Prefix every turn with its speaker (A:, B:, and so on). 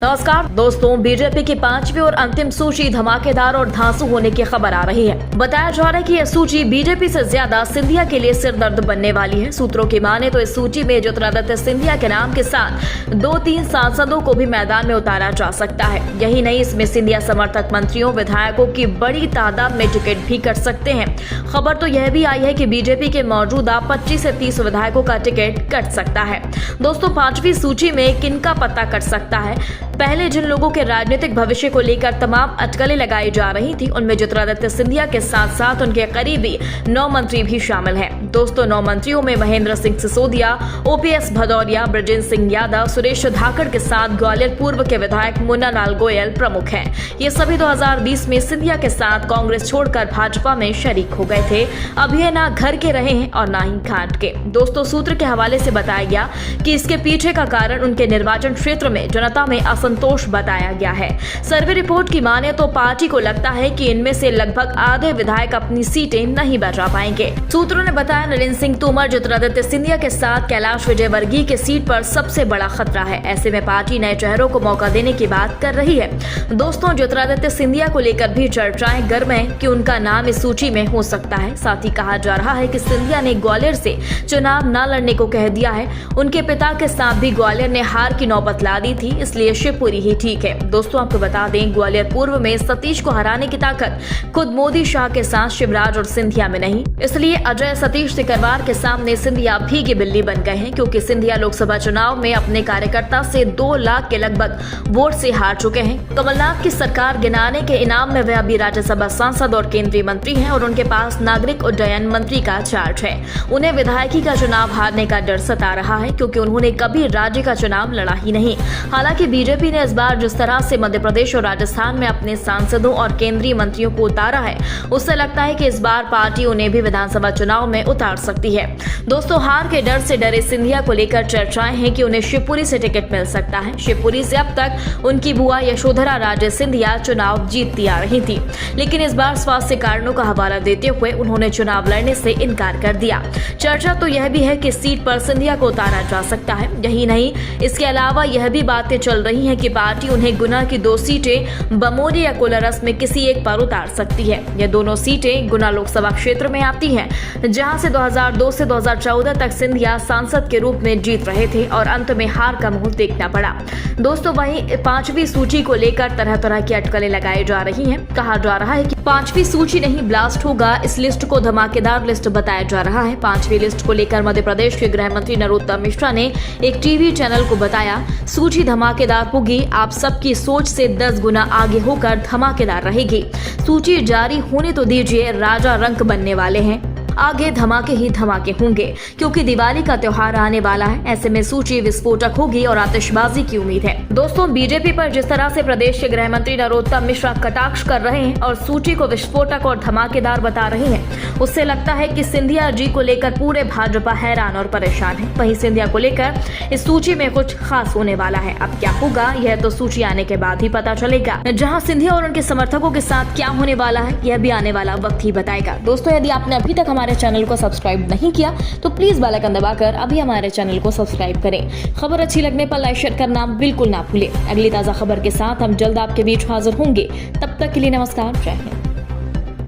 A: नमस्कार दोस्तों, बीजेपी की 5वीं और अंतिम सूची धमाकेदार और धांसू होने की खबर आ रही है। बताया जा रहा है कि यह सूची बीजेपी से ज्यादा सिंधिया के लिए सिरदर्द बनने वाली है। सूत्रों की माने तो इस सूची में ज्योतिरादित्य सिंधिया के नाम के साथ 2-3 सांसदों को भी मैदान में उतारा जा सकता है। यही नहीं, इसमें सिंधिया समर्थक मंत्रियों विधायकों की बड़ी तादाद में टिकट भी कट सकते हैं। खबर तो यह भी आई है कि बीजेपी के मौजूदा 25 से 30 विधायकों का टिकट कट सकता है। दोस्तों, 5वीं सूची में किनका पता कट सकता है? पहले जिन लोगों के राजनीतिक भविष्य को लेकर तमाम अटकलें लगाई जा रही थी, उनमें ज्योतिरादित्य सिंधिया के साथ साथ उनके करीबी 9 मंत्री भी शामिल हैं। दोस्तों, 9 मंत्रियों में महेंद्र सिंह सिसोदिया, ओपीएस भदौरिया, ब्रजेंद्र सिंह यादव, सुरेश धाकड़ के साथ ग्वालियर पूर्व के विधायक मुन्ना लाल गोयल प्रमुख हैं। ये सभी 2020 में सिंधिया के साथ कांग्रेस छोड़कर भाजपा में शरीक हो गए थे। अब ये ना घर के रहे हैं और ना ही घाट के। दोस्तों, सूत्र के हवाले से बताया गया कि इसके पीछे का कारण उनके निर्वाचन क्षेत्र में जनता में असंतोष बताया गया है। सर्वे रिपोर्ट की माने तो पार्टी को लगता है कि इनमें से लगभग आधे विधायक अपनी सीटें नहीं बचा पाएंगे। सूत्रों ने बताया, नरेंद्र सिंह तोमर ज्योतिरादित्य सिंधिया के साथ कैलाश विजयवर्गीय के सीट पर सबसे बड़ा खतरा है। ऐसे में पार्टी नए चेहरों को मौका देने की बात कर रही है। दोस्तों, ज्योतिरादित्य सिंधिया को लेकर भी चर्चाएं गर्म है कि उनका नाम इस सूची में हो सकता है। साथ ही कहा जा रहा है कि सिंधिया ने ग्वालियर से चुनाव न लड़ने को कह दिया है। उनके पिता के साथ भी ग्वालियर ने हार की नौबत ला दी थी, इसलिए शिवपुरी ही ठीक है। दोस्तों, आपको बता दें, ग्वालियर पूर्व में सतीश को हराने की ताकत खुद मोदी शाह के साथ शिवराज और सिंधिया में नहीं, इसलिए अजय सतीश सिकरवार के सामने सिंधिया भीगी बिल्ली बन गए हैं। क्योंकि सिंधिया लोकसभा चुनाव में अपने कार्यकर्ता से 2 लाख के लगभग वोट से हार चुके हैं। कमलनाथ की सरकार गिनाने के इनाम में वे अभी राज्यसभा सांसद और केंद्रीय मंत्री हैं और उनके पास नागरिक उड्डयन मंत्री का चार्ज है। उन्हें विधायकी का चुनाव हारने का डर सता रहा है, क्योंकि उन्होंने कभी राज्य का चुनाव लड़ा ही नहीं। हालांकि बीजेपी ने इस बार जिस तरह से मध्य प्रदेश और राजस्थान में अपने सांसदों और केंद्रीय मंत्रियों को उतारा है, उससे लगता है कि इस बार पार्टी उन्हें भी विधानसभा चुनाव में उतार सकती है। दोस्तों, हार के डर से डरे सिंधिया को लेकर चर्चाएं हैं कि उन्हें शिवपुरी से टिकट मिल सकता है। शिवपुरी से अब तक उनकी बुआ यशोधरा राजे सिंधिया चुनाव जीतती आ रही थी, लेकिन इस बार स्वास्थ्य कारणों का हवाला देते हुए उन्होंने चुनाव लड़ने से इनकार कर दिया। चर्चा तो यह भी है कि सीट पर सिंधिया को उतारा जा सकता है। यही नहीं, इसके अलावा यह भी बातें चल रही हैं कि पार्टी उन्हें गुना की 2 सीटें बमोरी या कोलारस में किसी एक पर उतार सकती है। ये दोनों सीटें गुना लोकसभा क्षेत्र में आती हैं, जहां से 2002 से 2014 तक सिंधिया सांसद के रूप में जीत रहे थे और अंत में हार का मुंह देखना पड़ा। दोस्तों, वहीं 5वीं सूची को लेकर तरह तरह की अटकलें लगाई जा रही हैं। कहा जा रहा है कि 5वीं सूची नहीं ब्लास्ट होगा। इस लिस्ट को धमाकेदार लिस्ट बताया जा रहा है। 5वीं लिस्ट को लेकर मध्य प्रदेश के गृह मंत्री नरोत्तम मिश्रा ने एक टीवी चैनल को बताया, सूची धमाकेदार होगी, आप सबकी सोच से 10 गुना आगे होकर धमाकेदार रहेगी। सूची जारी होने तो दीजिए, राजा रंक बनने वाले हैं, आगे धमाके ही धमाके होंगे, क्योंकि दिवाली का त्योहार आने वाला है। ऐसे में सूची विस्फोटक होगी और आतिशबाजी की उम्मीद है। दोस्तों, बीजेपी पर जिस तरह से प्रदेश के गृह मंत्री नरोत्तम मिश्रा कटाक्ष कर रहे हैं और सूची को विस्फोटक और धमाकेदार बता रहे हैं, उससे लगता है कि सिंधिया जी को लेकर पूरे भाजपा हैरान और परेशान है। वहीं सिंधिया को लेकर इस सूची में कुछ खास होने वाला है। अब क्या होगा, यह तो सूची आने के बाद ही पता चलेगा। जहाँ सिंधिया और उनके समर्थकों के साथ क्या होने वाला है, यह भी आने वाला वक्त ही बताएगा। दोस्तों, यदि आपने अभी तक हमारे चैनल को सब्सक्राइब नहीं किया तो प्लीज बेल आइकन दबाकर अभी हमारे चैनल को सब्सक्राइब करें। खबर अच्छी लगने पर लाइक शेयर करना बिल्कुल ना भूलें। अगली ताजा खबर के साथ हम जल्द आपके बीच हाजिर होंगे। तब तक के लिए नमस्कार, जय हिंद।